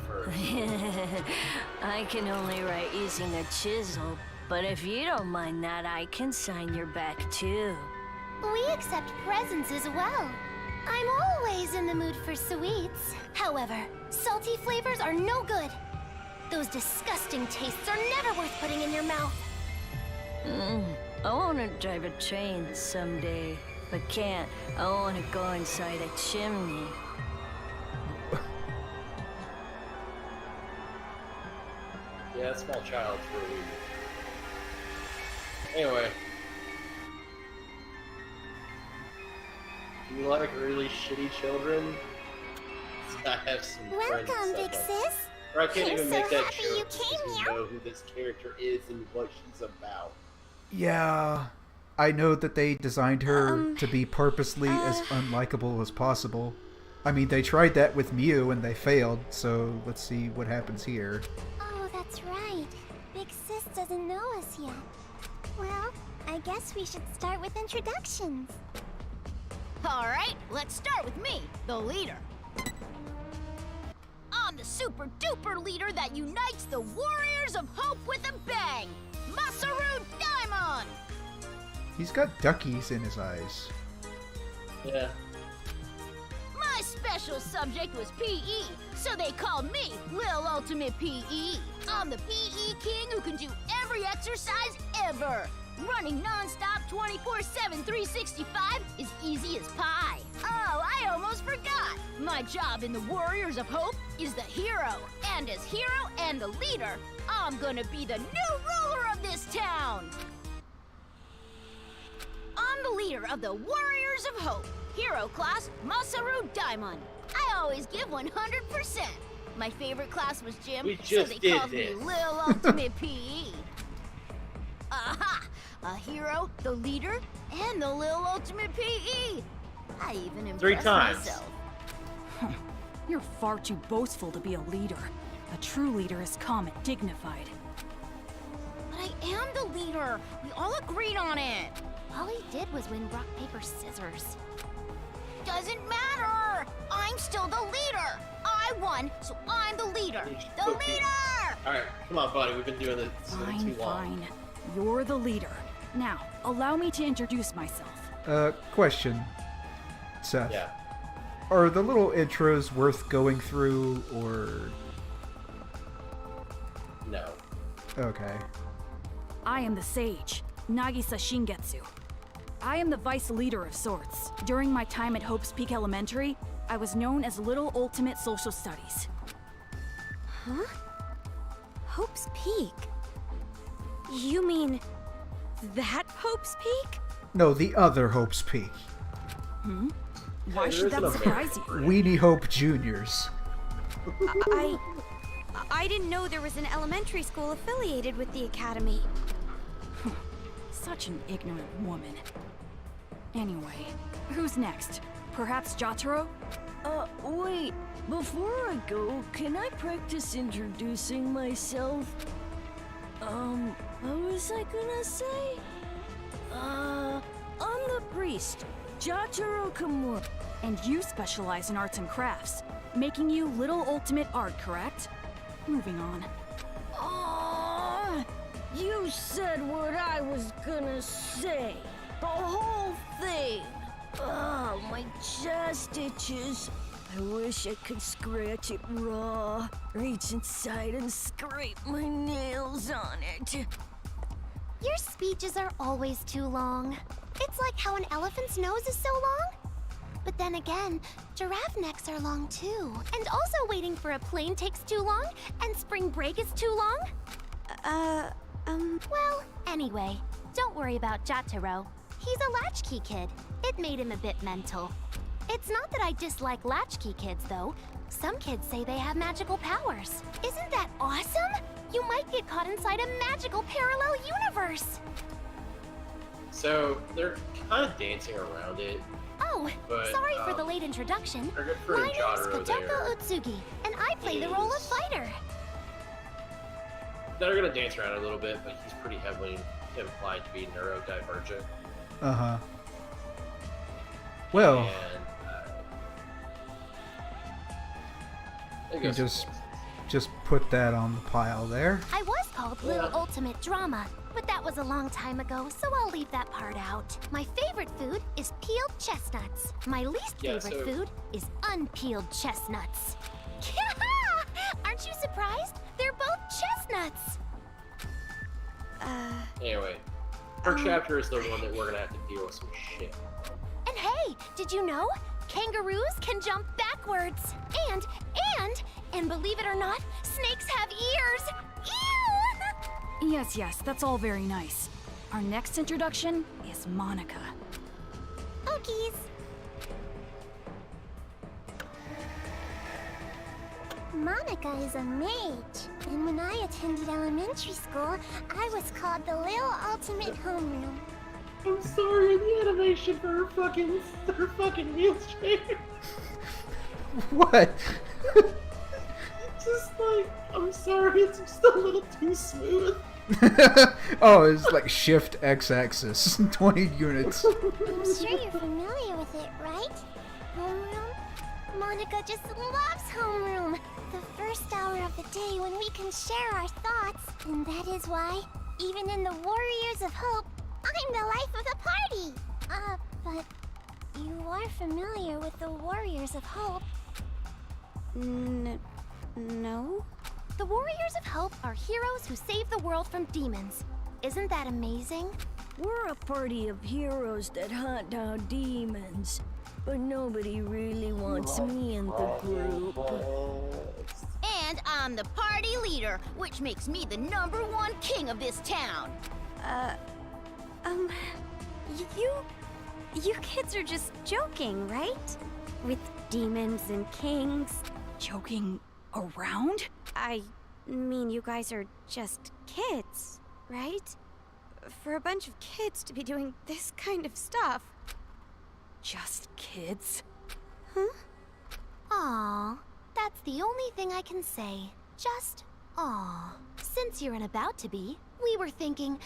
I can only write using a chisel, but if you don't mind that, I can sign your back too. We accept presents as well. I'm always in the mood for sweets. However, salty flavors are no good. Those disgusting tastes are never worth putting in your mouth. I want to drive a train someday, but can't. I want to go inside a chimney. Yeah, small child for a reason. Anyway. Do you like really shitty children? I have some friends Welcome, that big like- sis. Or I can't I'm even so make that happy joke you because came, we Meow. know who this character is and what she's about. Yeah, I know that they designed her to be purposely as unlikable as possible. I mean, they tried that with Mew and they failed, so let's see what happens here. Oh, that's right. Big sis doesn't know us yet. Well, I guess we should start with introductions. Alright, let's start with me, the leader. I'm the super duper leader that unites the Warriors of Hope with a bang! Masaru Daimon! He's got duckies in his eyes. Yeah. My special subject was PE, so they called me Lil Ultimate PE. I'm the PE king who can do every exercise ever. Running non-stop 24/7 365 is easy as pie. Oh, I almost forgot. My job in the Warriors of Hope is the hero. And as hero and the leader, I'm gonna be the new ruler of this town. I'm the leader of the Warriors of Hope. Hero class, Masaru Daimon. I always give 100%. My favorite class was gym, We so just they did called me this. Lil Ultimate PE. Aha! A hero, the leader, and the Lil Ultimate PE. I even impressed 3 times. myself. You're far too boastful to be a leader. A true leader is calm and dignified. But I am the leader. We all agreed on it. All he did was win rock, paper, scissors. Doesn't matter. I'm still the leader. I won, so I'm the leader. The leader! Alright, come on, buddy. We've been doing this Fine, too long. fine. You're the leader. Now, allow me to introduce myself. Question, Seth. Yeah. Are the little intros worth going through, or... No. Okay. I am the sage, Nagisa Shingetsu. I am the vice leader of sorts. During my time at Hope's Peak Elementary, I was known as Little Ultimate Social Studies. Huh? Hope's Peak? You mean that Hope's Peak? No, the other Hope's Peak. Why There should is that an surprise you? Weenie Hope Juniors. I didn't know there was an elementary school affiliated with the academy. Such an ignorant woman. Anyway, who's next? Perhaps Jotaro? Wait. Before I go, can I practice introducing myself? What was I gonna say? I'm the priest, Jotaro Kimura. And you specialize in arts and crafts, making you Little Ultimate Art, correct? Moving on. You said what I was gonna say. The whole thing. Oh, my chest itches. I wish I could scratch it raw, reach inside and scrape my nails on it. Your speeches are always too long. It's like how an elephant's nose is so long. But then again, giraffe necks are long too. And also waiting for a plane takes too long, and spring break is too long. Well, anyway, don't worry about Jotaro. He's a latchkey kid. It made him a bit mental. It's not that I dislike latchkey kids, though. Some kids say they have magical powers. Isn't that awesome? You might get caught inside a magical parallel universe. So, they're kind of dancing around it. Oh, But, sorry for the late introduction. our good friend My name's Jotaro Kotoko there Utsugi, and I play the role of fighter. They're gonna dance around a little bit, but he's pretty heavily implied to be neurodivergent. Uh-huh. Well, And, there you goes just put that on the pile there. I was called Little Ultimate Drama, but that was a long time ago, so I'll leave that part out. My favorite food is peeled chestnuts. My least Yeah, favorite so- food is unpeeled chestnuts. Aren't you surprised? They're both chestnuts. Anyway, her chapter is the one that we're gonna have to deal with some shit. And hey, did you know? Kangaroos can jump backwards. And believe it or not, snakes have ears. Ew! Yes, that's all very nice. Our next introduction is Monica. Okies. Monica is a mage, and when I attended elementary school, I was called the Little Ultimate Homeroom. I'm sorry, the animation for her fucking wheelchair. What? Just like, I'm sorry, it's just a little too smooth. Oh, it's like Shift X-axis, 20 units. I'm sure you're familiar with it, right? Homeroom? Monica just loves homeroom. The first hour of the day when we can share our thoughts. And that is why, even in the Warriors of Hope, I'm the life of the party. But you are familiar with the Warriors of Hope. No? The Warriors of Hope are heroes who save the world from demons. Isn't that amazing? We're a party of heroes that hunt down demons, but nobody really wants me in the group. And I'm the party leader, which makes me the #1 king of this town. You kids are just joking, right? With demons and kings. Joking around? I mean, you guys are just kids, right? For a bunch of kids to be doing this kind of stuff. Just kids? Huh? Aw, that's the only thing I can say. Just aw. Since you're about to be, we were thinking,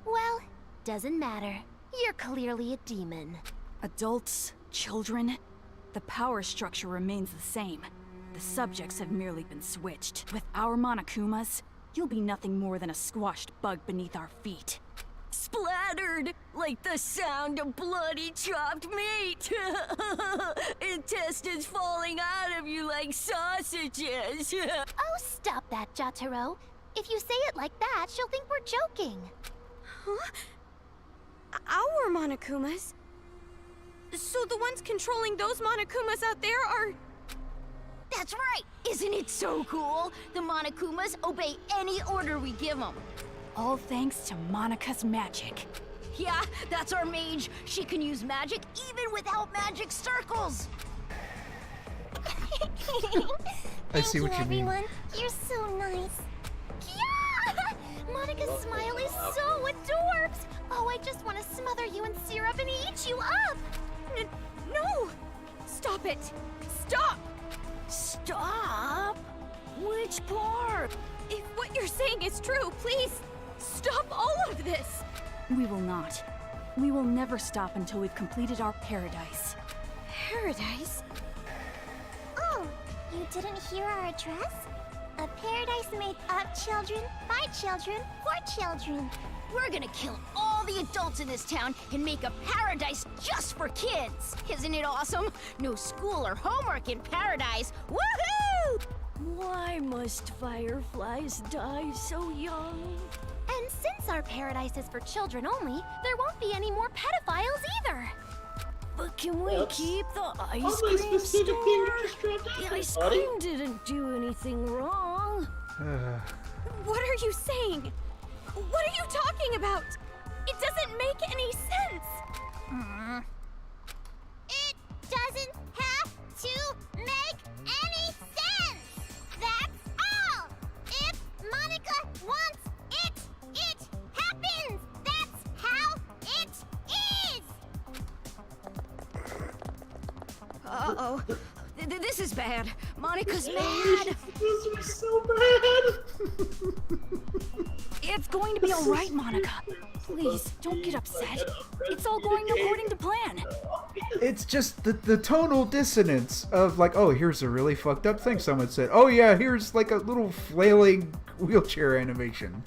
well, doesn't matter. You're clearly a demon. Adults, children, the power structure remains the same. The subjects have merely been switched. With our Monokumas, you'll be nothing more than a squashed bug beneath our feet. Splattered like the sound of bloody chopped meat. Intestines falling out of you like sausages. Oh, stop that, Jotaro. If you say it like that, she'll think we're joking. Huh? Our Monokumas? So the ones controlling those Monokumas out there are... That's right! Isn't it so cool? The Monokumas obey any order we give them. All thanks to Monika's magic. Yeah, that's our mage. She can use magic even without magic circles. I see what you mean. Everyone. You're so nice. Yeah! Monika's smile is so adorbs. Oh, I just want to smother you in syrup and eat you up. No! Stop it! Stop! Stop? Which part? If what you're saying is true, please stop all of this! We will not. We will never stop until we've completed our paradise. Paradise? Oh, you didn't hear our address? A paradise made of children, by children, for children. We're gonna kill all the adults in this town and make a paradise just for kids. Isn't it awesome? No school or homework in paradise. Woohoo! Why must fireflies die so young? And since our paradise is for children only, there won't be any more pedophiles either. But can we keep the ice cream store? The ice cream didn't do anything wrong. What are you saying? What are you talking about? It doesn't make any sense. It doesn't have to make any sense. That's all. If Monika wants it, it happens. That's how it is. Uh-oh. This is bad. Monika's mad. This is so bad. It's going to be all right, Monika. Please, don't get upset. It's all going according to plan. It's just the tonal dissonance of like, oh, here's a really fucked up thing someone said. Oh yeah, here's like a little flailing wheelchair animation.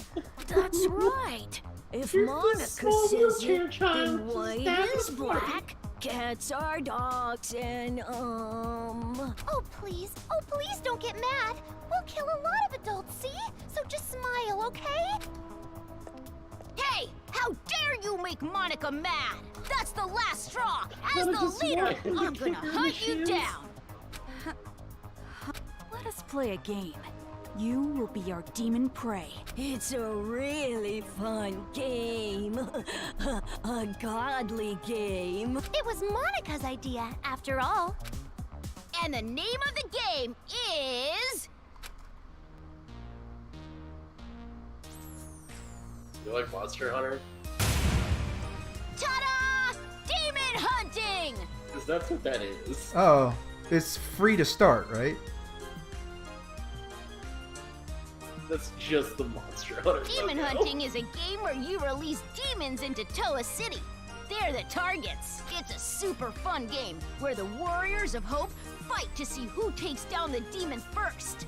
That's right. If Monika says it, then white is black, cats are dogs, and Oh please don't get mad. We'll kill a lot of adults, see? So just smile, okay? Hey, how dare you make Monika mad? That's the last straw. As the leader, I'm gonna hunt you down. Let us play a game. You will be our demon prey. It's a really fun game. A godly game. It was Monika's idea, after all. And the name of the game is... You like Monster Hunter? Ta-da! Demon hunting! Because that's what that is. Oh, it's free to start, right? That's just the Monster Hunter. Demon hunting is a game where you release demons into Toa City. They're the targets. It's a super fun game where the Warriors of Hope fight to see who takes down the demon first.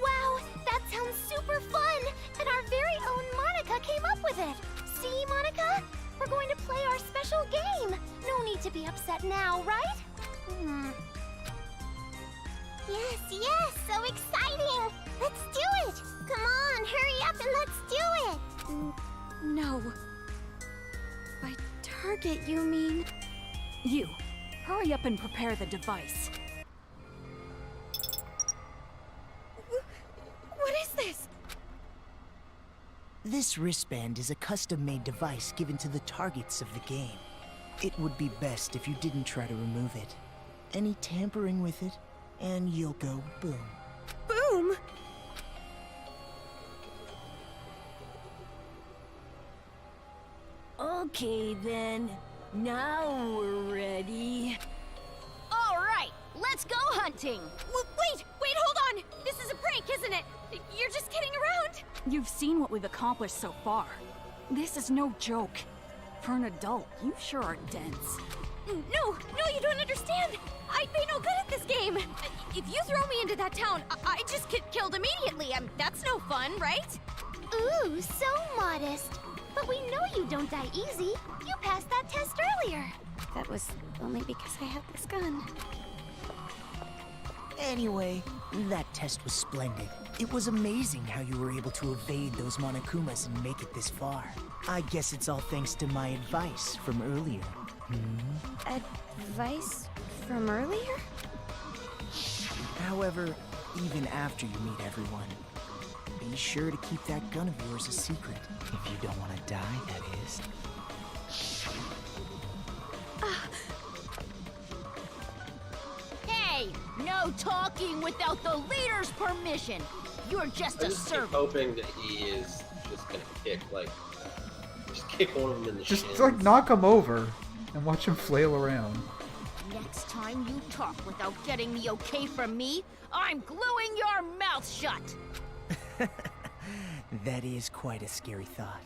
Wow, that sounds super fun! And our very own Monika came up with it! See, Monika? We're going to play our special game! No need to be upset now, right? Yes, yes, so exciting! Let's do it! Come on, hurry up and let's do it! No. By target, you mean? You, hurry up and prepare the device. What is this? This wristband is a custom-made device given to the targets of the game. It would be best if you didn't try to remove it. Any tampering with it, and you'll go boom. Boom! Okay then. Now we're ready. All right, let's go hunting. Wait, hold on! This is a prank, isn't it? You're just kidding around? You've seen what we've accomplished so far. This is no joke. For an adult, you sure are dense. No, you don't understand. I'd be no good at this game. If you throw me into that town, I just get killed immediately. That's no fun, right? Ooh, so modest. But we know you don't die easy. You passed that test earlier. That was only because I had this gun. Anyway, that test was splendid. It was amazing how you were able to evade those Monokumas and make it this far. I guess it's all thanks to my advice from earlier. Advice from earlier? However, even after you meet everyone, be sure to keep that gun of yours a secret. If you don't want to die, that is. Hey, no talking without the leader's permission. You're just I a just keep servant. hoping that he is just gonna just kick one of them in the Just shins. like knock him over and watch him flail around. Next time you talk without getting the okay from me, I'm gluing your mouth shut. That is quite a scary thought.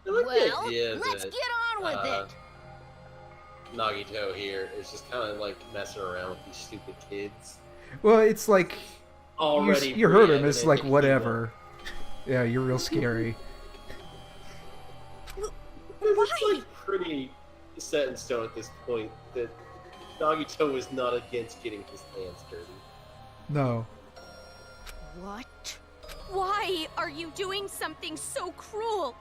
I like the Well, idea let's that, get on with it. Nagito here is just kind of like messing around with these stupid kids. Well, it's like Already you heard him. pre-evident It's like that he whatever. Yeah, you're real scary. It's like pretty set in stone at this point that Nagito is not against getting his hands dirty. No. What? Why are you doing something so cruel?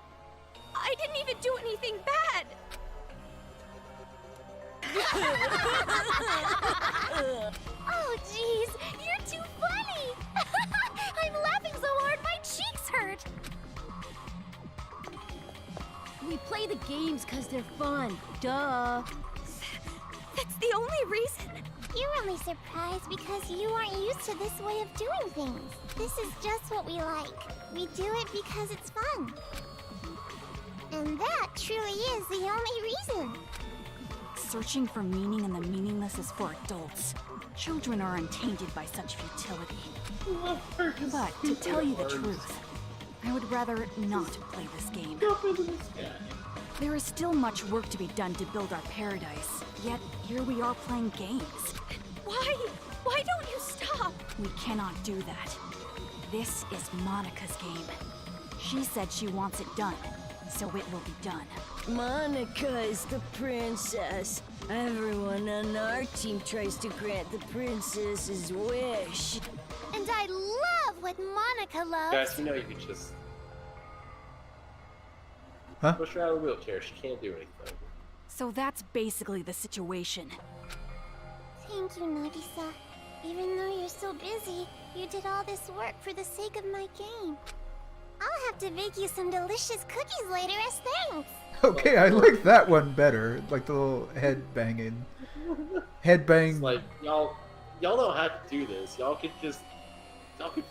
I didn't even do anything bad. Oh, jeez, you're too funny. I'm laughing so hard my cheeks hurt. We play the games because they're fun. Duh. That's the only reason. You're only surprised because you aren't used to this way of doing things. This is just what we like. We do it because it's fun. And that truly is the only reason. Searching for meaning in the meaningless is for adults. Children are untainted by such futility. But to tell you the truth, I would rather not play this game. There is still much work to be done to build our paradise, yet here we are playing games. Why? Why don't you stop? We cannot do that. This is Monica's game. She said she wants it done, so it will be done. Monica is the princess. Everyone on our team tries to grant the princess's wish. And I love what Monica loves. Guys, you know you could just push her out of the wheelchair. She can't do anything. So that's basically the situation. Thank you, Nagisa. Even though you're so busy, you did all this work for the sake of my game. I'll have to bake you some delicious cookies later as thanks. Okay, I like that one better. Like the little head banging. Head bang. It's like y'all don't have to do this. Y'all could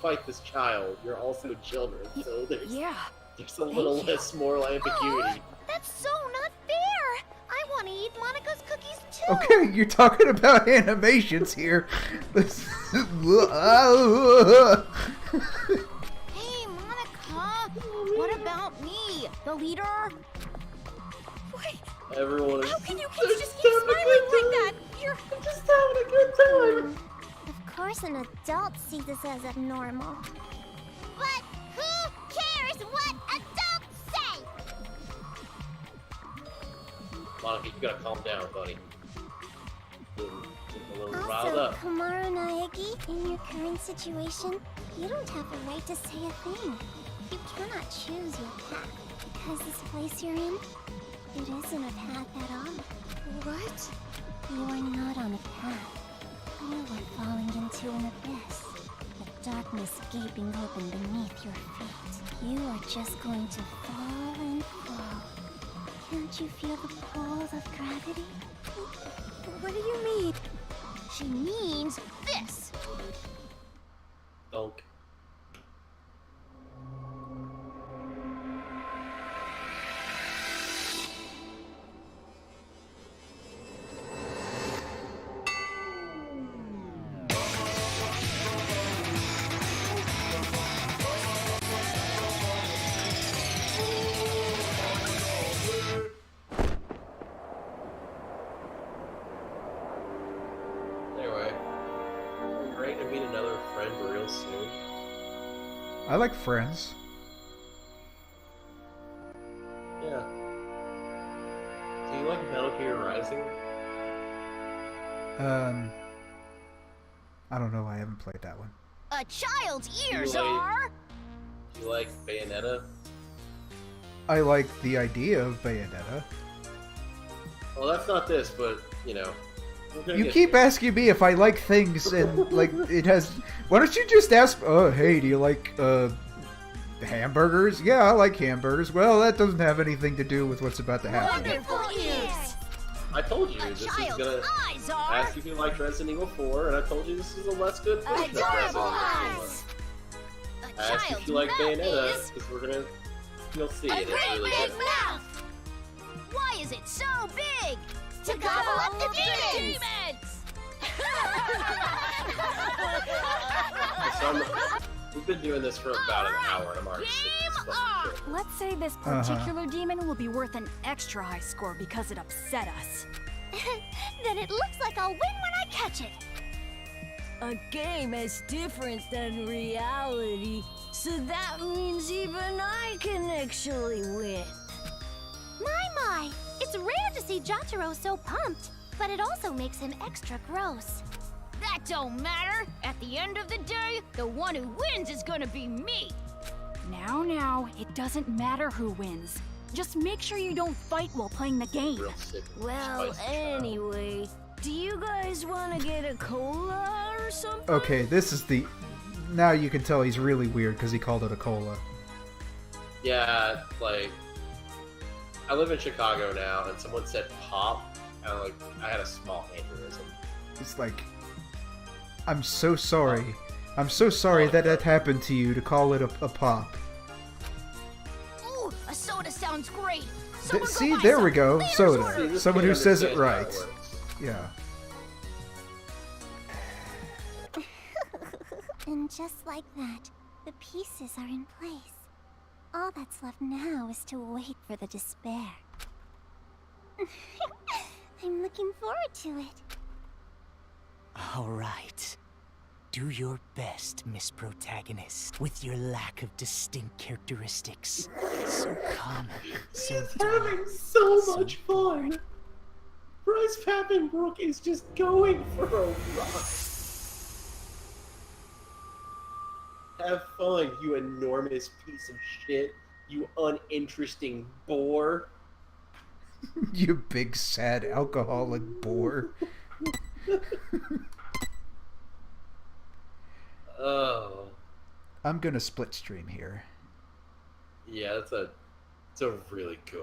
fight this child. You're also children, so there's a little less moral ambiguity. That's so not fair. I want to eat Monica's cookies too. Okay, you're talking about animations here. Hey, Monica, what about me, the leader? Everyone is How can you just keep smiling like that? You're just having a good time. Of course, an adult sees this as abnormal. But who cares what adults say? Monica, you gotta calm down, buddy. A little riled Also, up. Komaru Naegi, in your current situation, you don't have the right to say a thing. You cannot choose your path. Because this place you're in, it isn't a path at all. What? You are not on a path. You are falling into an abyss. The darkness gaping open beneath your feet. You are just going to fall and fall. Can't you feel the pull of gravity? What do you mean? She means this. Donk. Anyway, great to meet another friend real soon. I like Friends. Yeah. Do you like Metal Gear Rising? I don't know. I haven't played that one. A child's ears like- are. Do you like Bayonetta? I like the idea of Bayonetta. Well, that's not this, but you know. we're gonna You get keep there. asking me if I like things, and like it has. Why don't you just ask? Oh, hey, do you like hamburgers? Yeah, I like hamburgers. Well, that doesn't have anything to do with what's about to happen. Wonderful ears. I told you A this is child's gonna eyes are. ask if you liked Resident Evil 4, and I told you this is a less good version of Resident Adorable Evil 4. eyes. A I asked if child's you like mouth Bayonetta, is. because we're gonna. You'll see A it. It's great really big good. mouth. Why is it so big? To gobble up the demons. So we've been doing this for about an hour, and I'm already sick of this fucking shit. Let's say this particular demon will be worth an extra high score because it upset us. Then it looks like I'll win when I catch it. A game is different than reality, so that means even I can actually win. My! It's rare to see Jotaro so pumped, but it also makes him extra gross. That don't matter. At the end of the day, the one who wins is gonna be me. Now, it doesn't matter who wins. Just make sure you don't fight while playing the game. Real sick. Well, spicy anyway, do you guys want to get a cola or something? Okay, this is the. Now you can tell he's really weird because he called it a cola. Yeah, like I live in Chicago now, and someone said pop, and like I had a small aneurysm. It's like, I'm so sorry. I'm so sorry that happened to you to call it a pop. Ooh, a soda sounds great. Someone go See, buy there some. we go. Leaders Soda. order. this Someone kid who says it understands how right. works. Yeah. And just like that, the pieces are in place. All that's left now is to wait for the despair. I'm looking forward to it. All right. Do your best, Miss Protagonist, with your lack of distinct characteristics. So common, so Having so much fun. Bryce Pappenbrook is just going for a ride. Have fun, you enormous piece of shit. You uninteresting bore. You big sad alcoholic bore. Oh. I'm gonna split stream here. Yeah, it's a really good